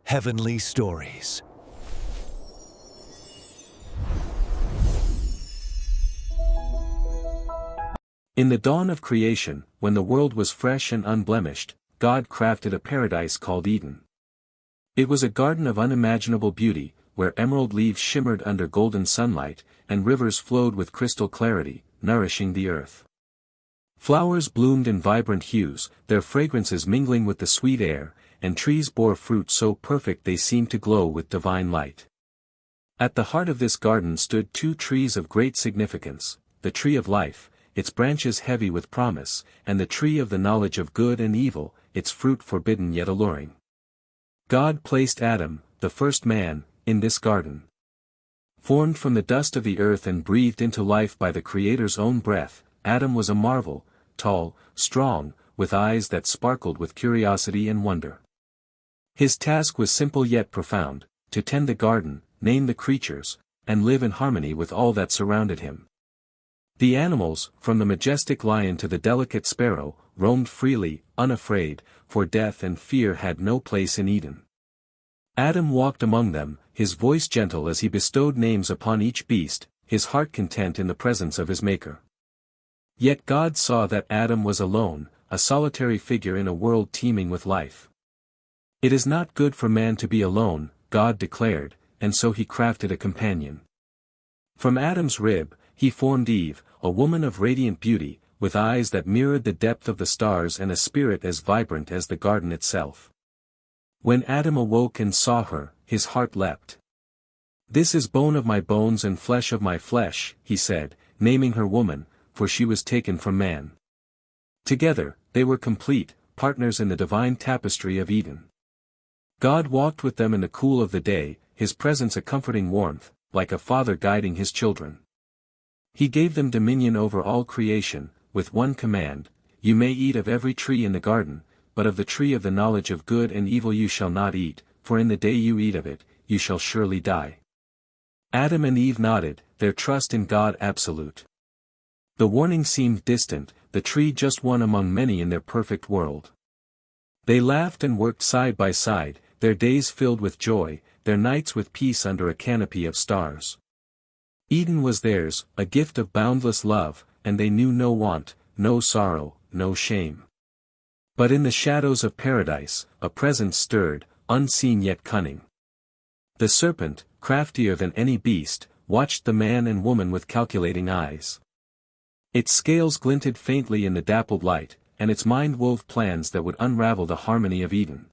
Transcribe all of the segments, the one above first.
Heavenly Stories. In the dawn of creation, when the world was fresh and unblemished, God crafted a paradise called Eden. It was a garden of unimaginable beauty, where emerald leaves shimmered under golden sunlight, and rivers flowed with crystal clarity, nourishing the earth. Flowers bloomed in vibrant hues, their fragrances mingling with the sweet air, and trees bore fruit so perfect they seemed to glow with divine light. At the heart of this garden stood two trees of great significance, the tree of life, its branches heavy with promise, and the tree of the knowledge of good and evil, its fruit forbidden yet alluring. God placed Adam, the first man, in this garden. Formed from the dust of the earth and breathed into life by the Creator's own breath, Adam was a marvel, tall, strong, with eyes that sparkled with curiosity and wonder. His task was simple yet profound, to tend the garden, name the creatures, and live in harmony with all that surrounded him. The animals, from the majestic lion to the delicate sparrow, roamed freely, unafraid, for death and fear had no place in Eden. Adam walked among them, his voice gentle as he bestowed names upon each beast, his heart content in the presence of his Maker. Yet God saw that Adam was alone, a solitary figure in a world teeming with life. "It is not good for man to be alone," God declared, and so he crafted a companion. From Adam's rib, he formed Eve, a woman of radiant beauty, with eyes that mirrored the depth of the stars and a spirit as vibrant as the garden itself. When Adam awoke and saw her, his heart leapt. "This is bone of my bones and flesh of my flesh," he said, naming her woman, for she was taken from man. Together, they were complete, partners in the divine tapestry of Eden. God walked with them in the cool of the day, his presence a comforting warmth, like a father guiding his children. He gave them dominion over all creation, with one command: "You may eat of every tree in the garden, but of the tree of the knowledge of good and evil you shall not eat, for in the day you eat of it, you shall surely die." Adam and Eve nodded, their trust in God absolute. The warning seemed distant, the tree just one among many in their perfect world. They laughed and worked side by side, their days filled with joy, their nights with peace under a canopy of stars. Eden was theirs, a gift of boundless love, and they knew no want, no sorrow, no shame. But in the shadows of paradise, a presence stirred, unseen yet cunning. The serpent, craftier than any beast, watched the man and woman with calculating eyes. Its scales glinted faintly in the dappled light, and its mind wove plans that would unravel the harmony of Eden.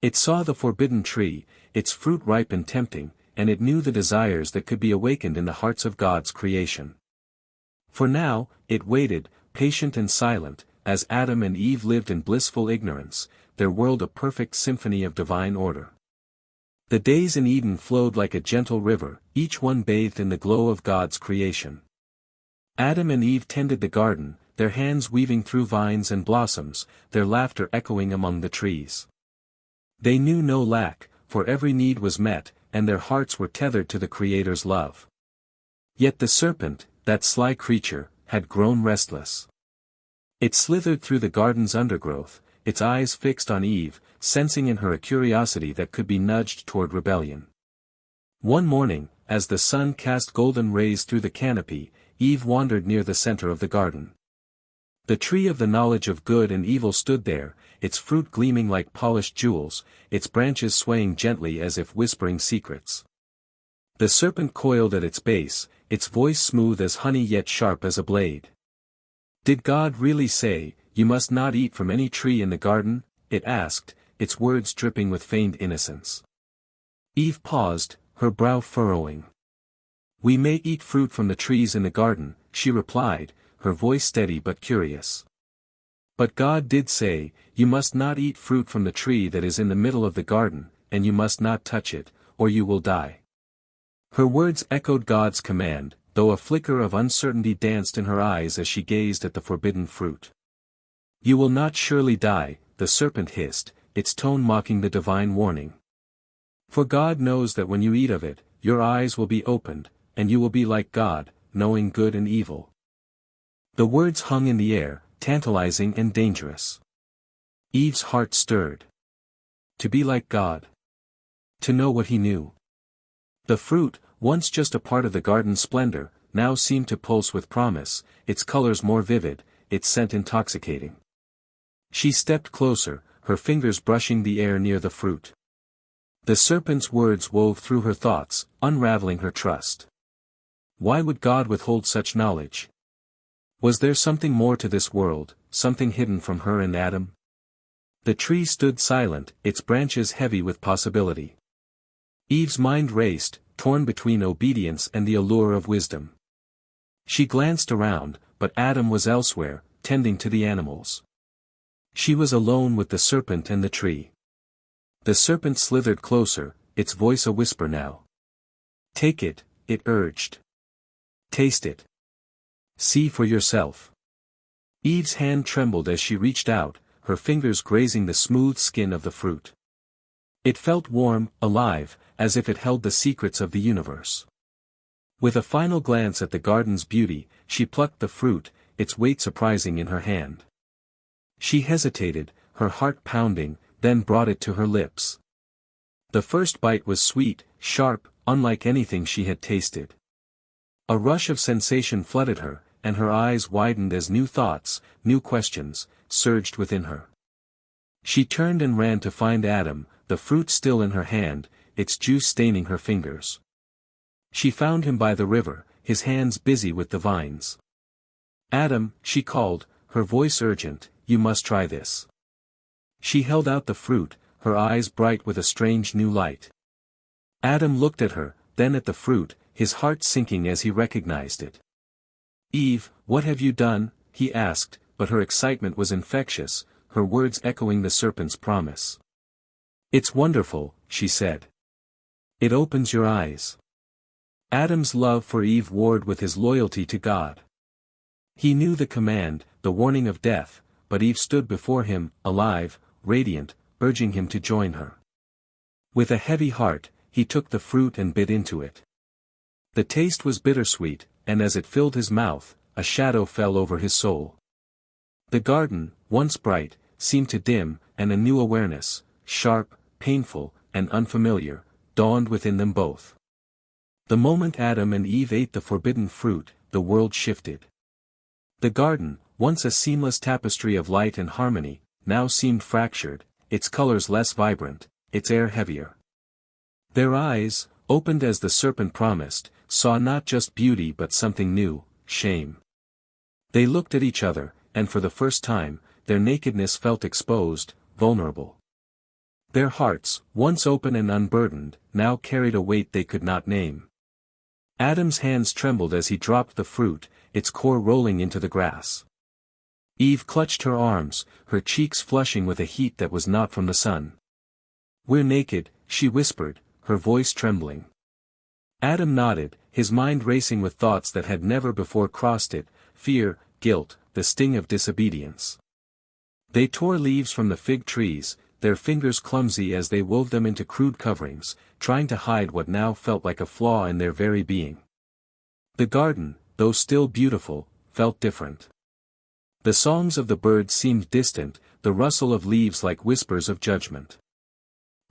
It saw the forbidden tree, its fruit ripe and tempting, and it knew the desires that could be awakened in the hearts of God's creation. For now, it waited, patient and silent, as Adam and Eve lived in blissful ignorance, their world a perfect symphony of divine order. The days in Eden flowed like a gentle river, each one bathed in the glow of God's creation. Adam and Eve tended the garden, their hands weaving through vines and blossoms, their laughter echoing among the trees. They knew no lack, for every need was met, and their hearts were tethered to the Creator's love. Yet the serpent, that sly creature, had grown restless. It slithered through the garden's undergrowth, its eyes fixed on Eve, sensing in her a curiosity that could be nudged toward rebellion. One morning, as the sun cast golden rays through the canopy, Eve wandered near the center of the garden. The tree of the knowledge of good and evil stood there, its fruit gleaming like polished jewels, its branches swaying gently as if whispering secrets. The serpent coiled at its base, its voice smooth as honey yet sharp as a blade. "Did God really say, 'You must not eat from any tree in the garden'?" it asked, its words dripping with feigned innocence. Eve paused, her brow furrowing. "We may eat fruit from the trees in the garden," she replied, her voice steady but curious. "But God did say, 'You must not eat fruit from the tree that is in the middle of the garden, and you must not touch it, or you will die.'" Her words echoed God's command, though a flicker of uncertainty danced in her eyes as she gazed at the forbidden fruit. "You will not surely die," the serpent hissed, its tone mocking the divine warning. "For God knows that when you eat of it, your eyes will be opened, and you will be like God, knowing good and evil." The words hung in the air, tantalizing and dangerous. Eve's heart stirred. To be like God. To know what he knew. The fruit, once just a part of the garden's splendor, now seemed to pulse with promise, its colors more vivid, its scent intoxicating. She stepped closer, her fingers brushing the air near the fruit. The serpent's words wove through her thoughts, unraveling her trust. Why would God withhold such knowledge? Was there something more to this world, something hidden from her and Adam? The tree stood silent, its branches heavy with possibility. Eve's mind raced, torn between obedience and the allure of wisdom. She glanced around, but Adam was elsewhere, tending to the animals. She was alone with the serpent and the tree. The serpent slithered closer, its voice a whisper now. "Take it," it urged. "Taste it. See for yourself." Eve's hand trembled as she reached out, her fingers grazing the smooth skin of the fruit. It felt warm, alive, as if it held the secrets of the universe. With a final glance at the garden's beauty, she plucked the fruit, its weight surprising in her hand. She hesitated, her heart pounding, then brought it to her lips. The first bite was sweet, sharp, unlike anything she had tasted. A rush of sensation flooded her, and her eyes widened as new thoughts, new questions, surged within her. She turned and ran to find Adam, the fruit still in her hand, its juice staining her fingers. She found him by the river, his hands busy with the vines. "Adam," she called, her voice urgent, "you must try this." She held out the fruit, her eyes bright with a strange new light. Adam looked at her, then at the fruit, his heart sinking as he recognized it. "Eve, what have you done?" he asked, but her excitement was infectious, her words echoing the serpent's promise. "It's wonderful," she said. "It opens your eyes." Adam's love for Eve warred with his loyalty to God. He knew the command, the warning of death, but Eve stood before him, alive, radiant, urging him to join her. With a heavy heart, he took the fruit and bit into it. The taste was bittersweet, and as it filled his mouth, a shadow fell over his soul. The garden, once bright, seemed to dim, and a new awareness, sharp, painful, and unfamiliar, dawned within them both. The moment Adam and Eve ate the forbidden fruit, the world shifted. The garden, once a seamless tapestry of light and harmony, now seemed fractured, its colors less vibrant, its air heavier. Their eyes, opened as the serpent promised, saw not just beauty but something new, shame. They looked at each other, and for the first time, their nakedness felt exposed, vulnerable. Their hearts, once open and unburdened, now carried a weight they could not name. Adam's hands trembled as he dropped the fruit, its core rolling into the grass. Eve clutched her arms, her cheeks flushing with a heat that was not from the sun. "We're naked," she whispered, her voice trembling. Adam nodded, his mind racing with thoughts that had never before crossed it, fear, guilt, the sting of disobedience. They tore leaves from the fig trees, their fingers clumsy as they wove them into crude coverings, trying to hide what now felt like a flaw in their very being. The garden, though still beautiful, felt different. The songs of the birds seemed distant, the rustle of leaves like whispers of judgment.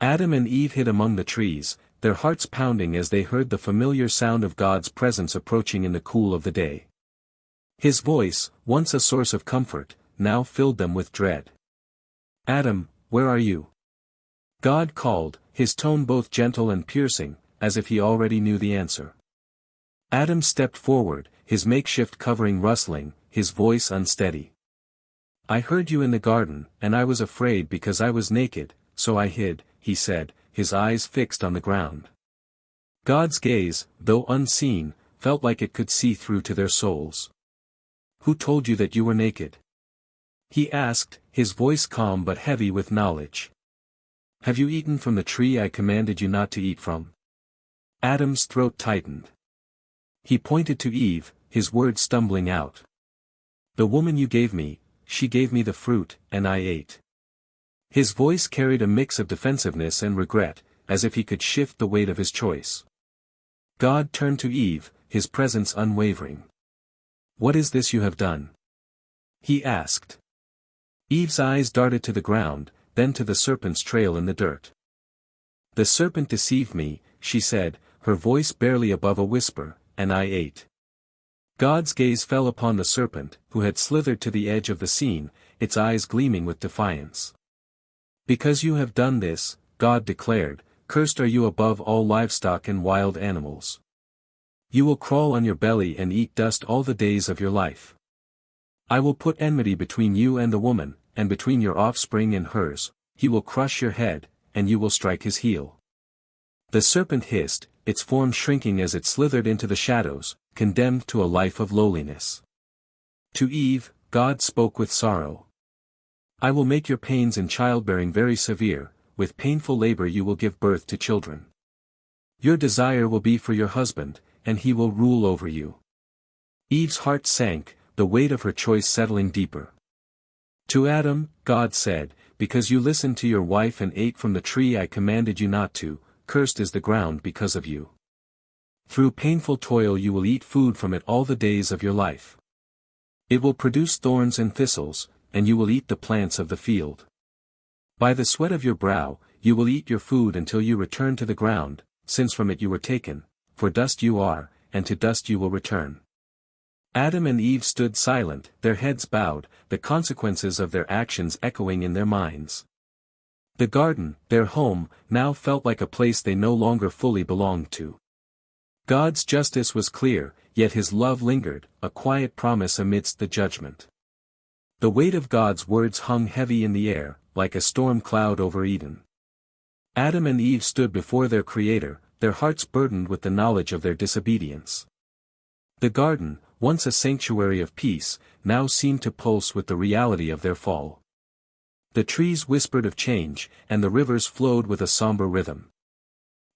Adam and Eve hid among the trees, their hearts pounding as they heard the familiar sound of God's presence approaching in the cool of the day. His voice, once a source of comfort, now filled them with dread. "Adam, where are you?" God called, his tone both gentle and piercing, as if he already knew the answer. Adam stepped forward, his makeshift covering rustling, his voice unsteady. "I heard you in the garden, and I was afraid because I was naked, so I hid," he said, his eyes fixed on the ground. God's gaze, though unseen, felt like it could see through to their souls. "Who told you that you were naked?" he asked, his voice calm but heavy with knowledge. "Have you eaten from the tree I commanded you not to eat from?" Adam's throat tightened. He pointed to Eve, his words stumbling out. "The woman you gave me, she gave me the fruit, and I ate." His voice carried a mix of defensiveness and regret, as if he could shift the weight of his choice. God turned to Eve, his presence unwavering. "What is this you have done?" he asked. Eve's eyes darted to the ground, then to the serpent's trail in the dirt. "The serpent deceived me," she said, her voice barely above a whisper, "and I ate." God's gaze fell upon the serpent, who had slithered to the edge of the scene, its eyes gleaming with defiance. "Because you have done this," God declared, "cursed are you above all livestock and wild animals. You will crawl on your belly and eat dust all the days of your life. I will put enmity between you and the woman, and between your offspring and hers. He will crush your head, and you will strike his heel." The serpent hissed, its form shrinking as it slithered into the shadows, condemned to a life of lowliness. To Eve, God spoke with sorrow. "I will make your pains in childbearing very severe, with painful labor you will give birth to children. Your desire will be for your husband, and he will rule over you." Eve's heart sank, the weight of her choice settling deeper. To Adam, God said, "Because you listened to your wife and ate from the tree I commanded you not to, cursed is the ground because of you. Through painful toil you will eat food from it all the days of your life. It will produce thorns and thistles, and you will eat the plants of the field. By the sweat of your brow, you will eat your food until you return to the ground, since from it you were taken, for dust you are, and to dust you will return." Adam and Eve stood silent, their heads bowed, the consequences of their actions echoing in their minds. The garden, their home, now felt like a place they no longer fully belonged to. God's justice was clear, yet his love lingered, a quiet promise amidst the judgment. The weight of God's words hung heavy in the air, like a storm cloud over Eden. Adam and Eve stood before their Creator, their hearts burdened with the knowledge of their disobedience. The garden, once a sanctuary of peace, now seemed to pulse with the reality of their fall. The trees whispered of change, and the rivers flowed with a somber rhythm.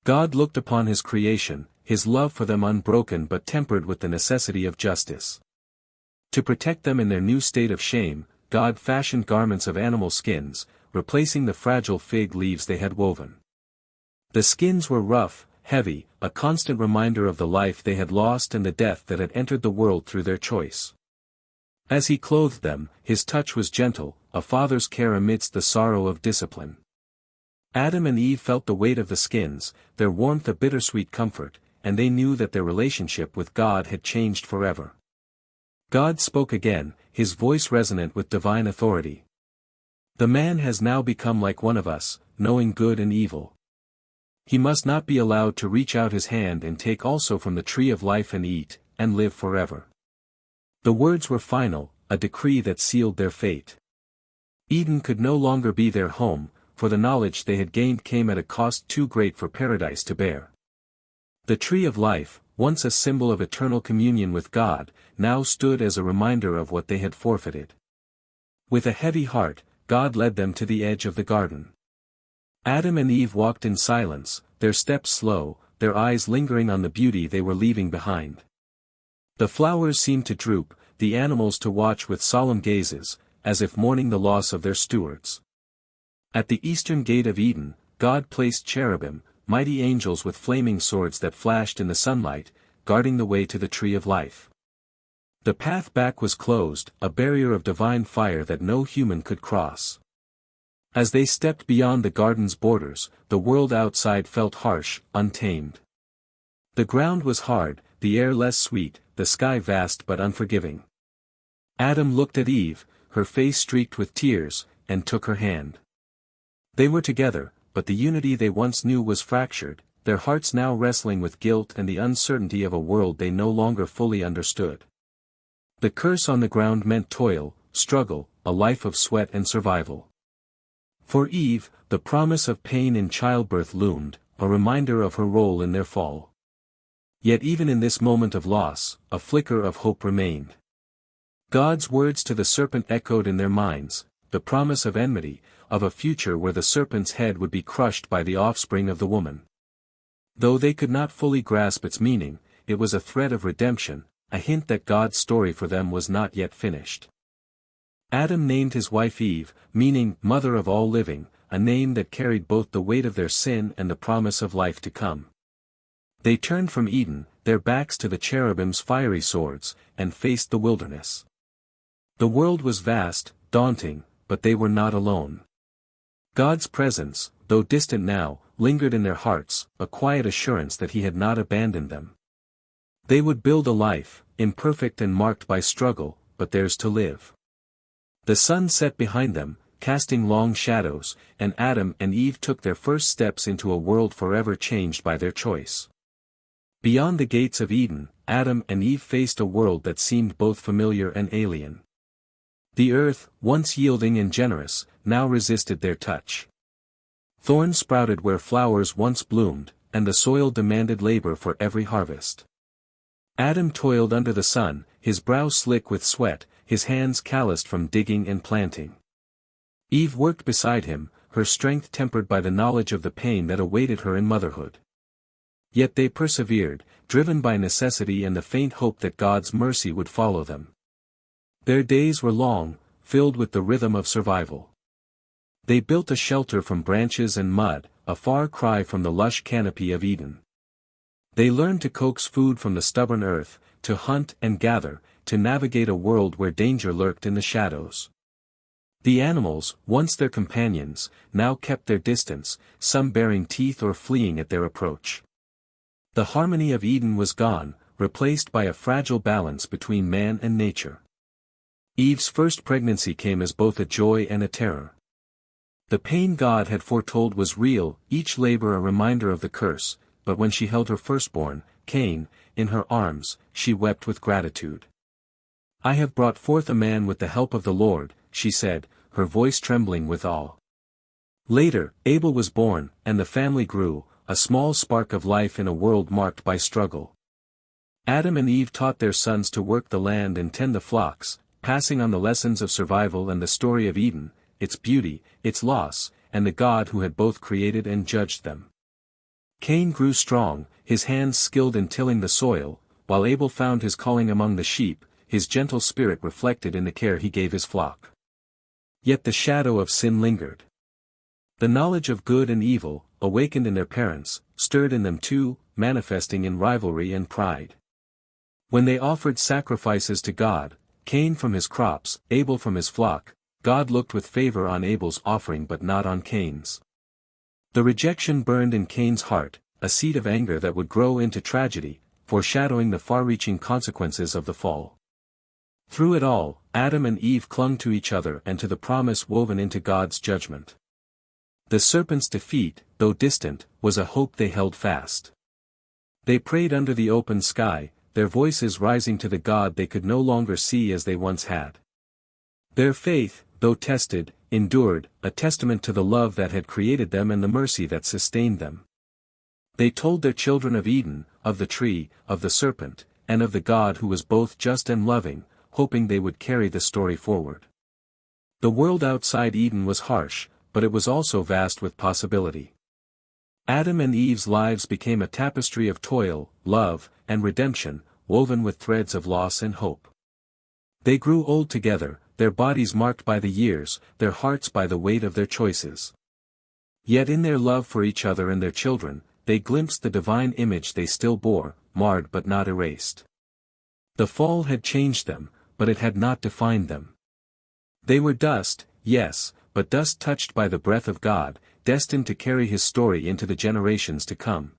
God looked upon his creation, his love for them unbroken but tempered with the necessity of justice. To protect them in their new state of shame, God fashioned garments of animal skins, replacing the fragile fig leaves they had woven. The skins were rough, heavy, a constant reminder of the life they had lost and the death that had entered the world through their choice. As he clothed them, his touch was gentle, a father's care amidst the sorrow of discipline. Adam and Eve felt the weight of the skins, their warmth a bittersweet comfort, and they knew that their relationship with God had changed forever. God spoke again, his voice resonant with divine authority. "The man has now become like one of us, knowing good and evil. He must not be allowed to reach out his hand and take also from the tree of life and eat, and live forever." The words were final, a decree that sealed their fate. Eden could no longer be their home, for the knowledge they had gained came at a cost too great for paradise to bear. The tree of life, once a symbol of eternal communion with God, now stood as a reminder of what they had forfeited. With a heavy heart, God led them to the edge of the garden. Adam and Eve walked in silence, their steps slow, their eyes lingering on the beauty they were leaving behind. The flowers seemed to droop, the animals to watch with solemn gazes, as if mourning the loss of their stewards. At the eastern gate of Eden, God placed cherubim, mighty angels with flaming swords that flashed in the sunlight, guarding the way to the tree of life. The path back was closed, a barrier of divine fire that no human could cross. As they stepped beyond the garden's borders, the world outside felt harsh, untamed. The ground was hard, the air less sweet, the sky vast but unforgiving. Adam looked at Eve, her face streaked with tears, and took her hand. They were together, but the unity they once knew was fractured, their hearts now wrestling with guilt and the uncertainty of a world they no longer fully understood. The curse on the ground meant toil, struggle, a life of sweat and survival. For Eve, the promise of pain in childbirth loomed, a reminder of her role in their fall. Yet even in this moment of loss, a flicker of hope remained. God's words to the serpent echoed in their minds, the promise of enmity, of a future where the serpent's head would be crushed by the offspring of the woman. Though they could not fully grasp its meaning, it was a thread of redemption, a hint that God's story for them was not yet finished. Adam named his wife Eve, meaning mother of all living, a name that carried both the weight of their sin and the promise of life to come. They turned from Eden, their backs to the cherubim's fiery swords, and faced the wilderness. The world was vast, daunting, but they were not alone. God's presence, though distant now, lingered in their hearts, a quiet assurance that he had not abandoned them. They would build a life, imperfect and marked by struggle, but theirs to live. The sun set behind them, casting long shadows, and Adam and Eve took their first steps into a world forever changed by their choice. Beyond the gates of Eden, Adam and Eve faced a world that seemed both familiar and alien. The earth, once yielding and generous, now resisted their touch. Thorns sprouted where flowers once bloomed, and the soil demanded labor for every harvest. Adam toiled under the sun, his brow slick with sweat, his hands calloused from digging and planting. Eve worked beside him, her strength tempered by the knowledge of the pain that awaited her in motherhood. Yet they persevered, driven by necessity and the faint hope that God's mercy would follow them. Their days were long, filled with the rhythm of survival. They built a shelter from branches and mud, a far cry from the lush canopy of Eden. They learned to coax food from the stubborn earth, to hunt and gather, to navigate a world where danger lurked in the shadows. The animals, once their companions, now kept their distance, some baring teeth or fleeing at their approach. The harmony of Eden was gone, replaced by a fragile balance between man and nature. Eve's first pregnancy came as both a joy and a terror. The pain God had foretold was real, each labor a reminder of the curse, but when she held her firstborn, Cain, in her arms, she wept with gratitude. "I have brought forth a man with the help of the Lord," she said, her voice trembling with awe. Later, Abel was born, and the family grew, a small spark of life in a world marked by struggle. Adam and Eve taught their sons to work the land and tend the flocks, passing on the lessons of survival and the story of Eden, its beauty, its loss, and the God who had both created and judged them. Cain grew strong, his hands skilled in tilling the soil, while Abel found his calling among the sheep, his gentle spirit reflected in the care he gave his flock. Yet the shadow of sin lingered. The knowledge of good and evil, awakened in their parents, stirred in them too, manifesting in rivalry and pride. When they offered sacrifices to God, Cain from his crops, Abel from his flock, God looked with favor on Abel's offering but not on Cain's. The rejection burned in Cain's heart, a seed of anger that would grow into tragedy, foreshadowing the far-reaching consequences of the fall. Through it all, Adam and Eve clung to each other and to the promise woven into God's judgment. The serpent's defeat, though distant, was a hope they held fast. They prayed under the open sky, their voices rising to the God they could no longer see as they once had. Their faith, though tested, endured, a testament to the love that had created them and the mercy that sustained them. They told their children of Eden, of the tree, of the serpent, and of the God who was both just and loving, hoping they would carry the story forward. The world outside Eden was harsh, but it was also vast with possibility. Adam and Eve's lives became a tapestry of toil, love, and redemption, woven with threads of loss and hope. They grew old together, their bodies marked by the years, their hearts by the weight of their choices. Yet in their love for each other and their children, they glimpsed the divine image they still bore, marred but not erased. The fall had changed them, but it had not defined them. They were dust, yes, but dust touched by the breath of God, destined to carry his story into the generations to come.